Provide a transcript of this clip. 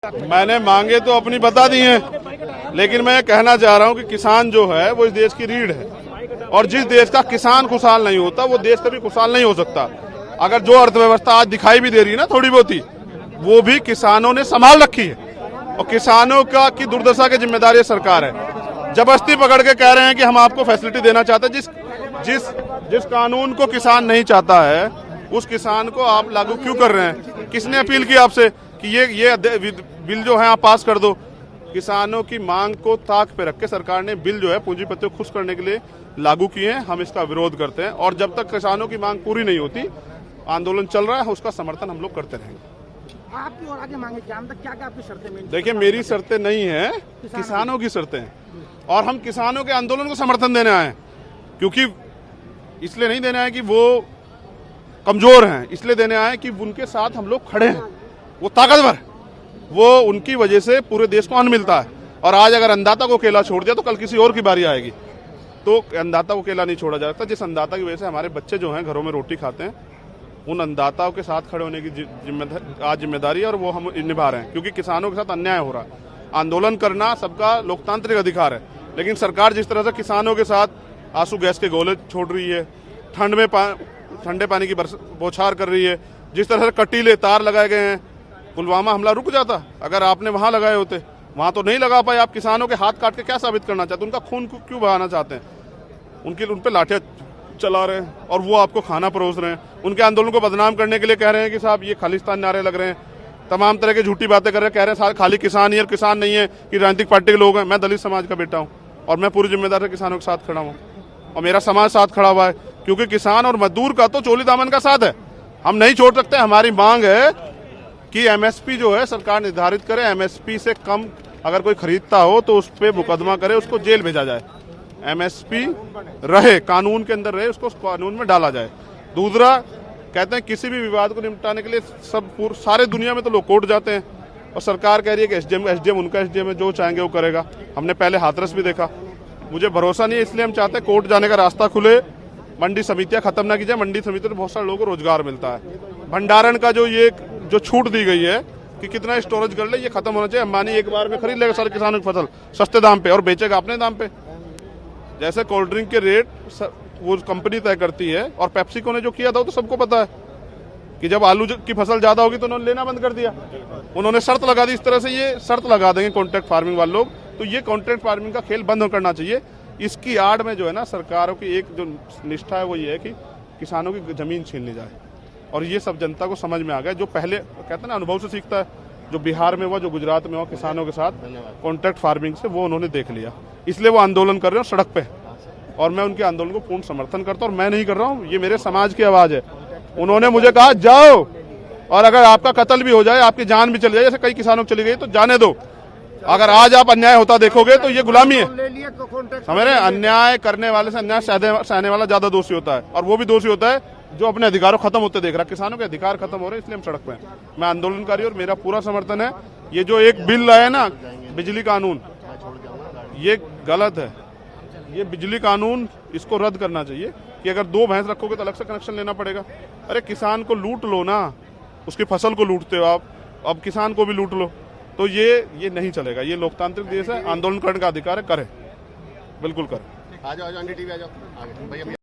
मैंने मांगे तो अपनी बता दी हैं, लेकिन मैं कहना चाह रहा हूं कि किसान जो है वो इस देश की रीढ़ है और जिस देश का किसान खुशहाल नहीं होता वो देश कभी खुशहाल नहीं हो सकता। अगर जो अर्थव्यवस्था आज दिखाई भी दे रही है ना थोड़ी बहुत ही, वो भी किसानों ने संभाल रखी है और किसानों का की दुर्दशा की जिम्मेदारी सरकार है। जबरदस्ती पकड़ के कह रहे हैं कि हम आपको फैसिलिटी देना चाहते हैं। जिस कानून को किसान नहीं चाहता है उस किसान को आप लागू क्यों कर रहे हैं? किसने अपील की आपसे कि ये बिल जो है आप पास कर दो? किसानों की मांग को ताक पे रख के सरकार ने बिल जो है पूंजीपतियों को खुश करने के लिए लागू किए हैं। हम इसका विरोध करते हैं और जब तक किसानों की मांग पूरी नहीं होती, आंदोलन चल रहा है, उसका समर्थन हम लोग करते रहेंगे। आपकी और आगे मांगे क्या क्या आपकी शर्तें? देखिए, मेरी शर्तें नहीं है, किसानों की शर्तें हैं और हम किसानों के आंदोलन को समर्थन देने आए हैं। क्योंकि इसलिए नहीं देने आए कि वो कमजोर हैं, इसलिए देने आए कि उनके साथ हम लोग खड़े हैं। वो ताकतवर, वो उनकी वजह से पूरे देश को अन्न मिलता है और आज अगर अन्नदाता को अकेला छोड़ दिया तो कल किसी और की बारी आएगी। तो अन्नदाता को अकेला नहीं छोड़ा जा सकता। जिस अन्नदाता की वजह से हमारे बच्चे जो हैं घरों में रोटी खाते हैं, उन अन्नदाताओं के साथ खड़े होने की आज जिम्मेदारी है और वो हम निभा रहे हैं। क्योंकि किसानों के साथ अन्याय हो रहा है। आंदोलन करना सबका लोकतांत्रिक अधिकार है, लेकिन सरकार जिस तरह से किसानों के साथ आंसू गैस के गोले छोड़ रही है, ठंड में ठंडे पानी की बौछार कर रही है, जिस तरह से कटीले तार लगाए गए हैं, पुलवामा हमला रुक जाता अगर आपने वहां लगाए होते। वहां तो नहीं लगा पाए। आप किसानों के हाथ काट के क्या साबित करना चाहते हैं? उनका खून क्यों बहाना चाहते हैं? उन पे लाठियां चला रहे हैं और वो आपको खाना परोस रहे हैं। उनके आंदोलन को बदनाम करने के लिए कह रहे हैं कि साहब ये खालिस्तान नारे लग रहे हैं, तमाम तरह की झूठी बातें कर रहे हैं। कह रहे हैं सारे खाली किसान ही और किसान नहीं है कि राजनीतिक पार्टी के लोग हैं। मैं दलित समाज का बेटा हूँ और मैं पूरी जिम्मेदारी से किसानों के साथ खड़ा हूँ और मेरा समाज साथ खड़ा हुआ है। क्योंकि किसान और मजदूर का तो चोली दामन का साथ है, हम नहीं छोड़ सकते। हमारी मांग है कि एमएसपी जो है सरकार निर्धारित करे। एमएसपी से कम अगर कोई खरीदता हो तो उस पर मुकदमा करे, उसको जेल भेजा जाए। एमएसपी रहे, कानून के अंदर रहे, उसको कानून में डाला जाए। दूसरा, कहते हैं किसी भी विवाद को निपटाने के लिए सारे दुनिया में तो लोग कोर्ट जाते हैं और सरकार कह रही है कि एसडीएम उनका एसडीएम है, जो चाहेंगे वो करेगा। हमने पहले हाथरस भी देखा। मुझे भरोसा नहीं है, इसलिए हम चाहते हैं कोर्ट जाने का रास्ता खुले, मंडी समितियां खत्म ना की जाए। मंडी समिति में बहुत सारे लोगों को रोजगार मिलता है। भंडारण का जो छूट दी गई है कि कितना स्टोरेज कर ले, ये खत्म होना चाहिए। अंबानी एक बार में खरीद लेगा सारे किसानों की फसल सस्ते दाम पे और बेचेगा अपने दाम पे। जैसे कोल्ड ड्रिंक के रेट वो कंपनी तय करती है और पेप्सिको ने जो किया था वो तो सबको पता है कि जब आलू की फसल ज्यादा होगी तो उन्होंने लेना बंद कर दिया। उन्होंने शर्त लगा दी। इस तरह से ये शर्त लगा देंगे कॉन्ट्रैक्ट फार्मिंग वाले लोग, तो ये कॉन्ट्रैक्ट फार्मिंग का खेल बंद करना चाहिए। इसकी आड़ में जो है ना सरकारों की एक जो निष्ठा है वो ये है कि किसानों की जमीन छीन ली जाए और ये सब जनता को समझ में आ गया। जो पहले कहते हैं ना अनुभव से सीखता है, जो बिहार में हुआ, जो गुजरात में हुआ किसानों के साथ कॉन्ट्रैक्ट फार्मिंग से, वो उन्होंने देख लिया। इसलिए वो आंदोलन कर रहे हैं सड़क पे और मैं उनके आंदोलन को पूर्ण समर्थन करता हूँ। और मैं नहीं कर रहा हूँ, ये मेरे समाज की आवाज है। उन्होंने मुझे कहा जाओ और अगर आपका कत्ल भी हो जाए, आपकी जान भी चली जाए, जैसे कई किसानों को चली गई, तो जाने दो। अगर आज आप अन्याय होता देखोगे तो ये गुलामी है। समझ रहे हैं? अन्याय करने वाले से अन्याय सहने वाला ज्यादा दोषी होता है और वो भी दोषी होता है जो अपने अधिकारों खत्म होते देख रहा है। किसानों के अधिकार खत्म हो रहे हैं, इसलिए हम सड़क पे हैं। मैं आंदोलनकारी और मेरा पूरा समर्थन है। ये जो एक बिल आया ना बिजली कानून, ये गलत है। ये बिजली कानून इसको रद्द करना चाहिए कि अगर 2 भैंस रखोगे तो अलग से कनेक्शन लेना पड़ेगा। अरे किसान को लूट लो ना, उसकी फसल को लूटते हो आप, अब किसान को भी लूट लो, तो ये नहीं चलेगा। ये लोकतांत्रिक देश है, आंदोलन करने का अधिकार है, करे, बिल्कुल करे। आ जाओ NDTV आ जाओ आगे भैया।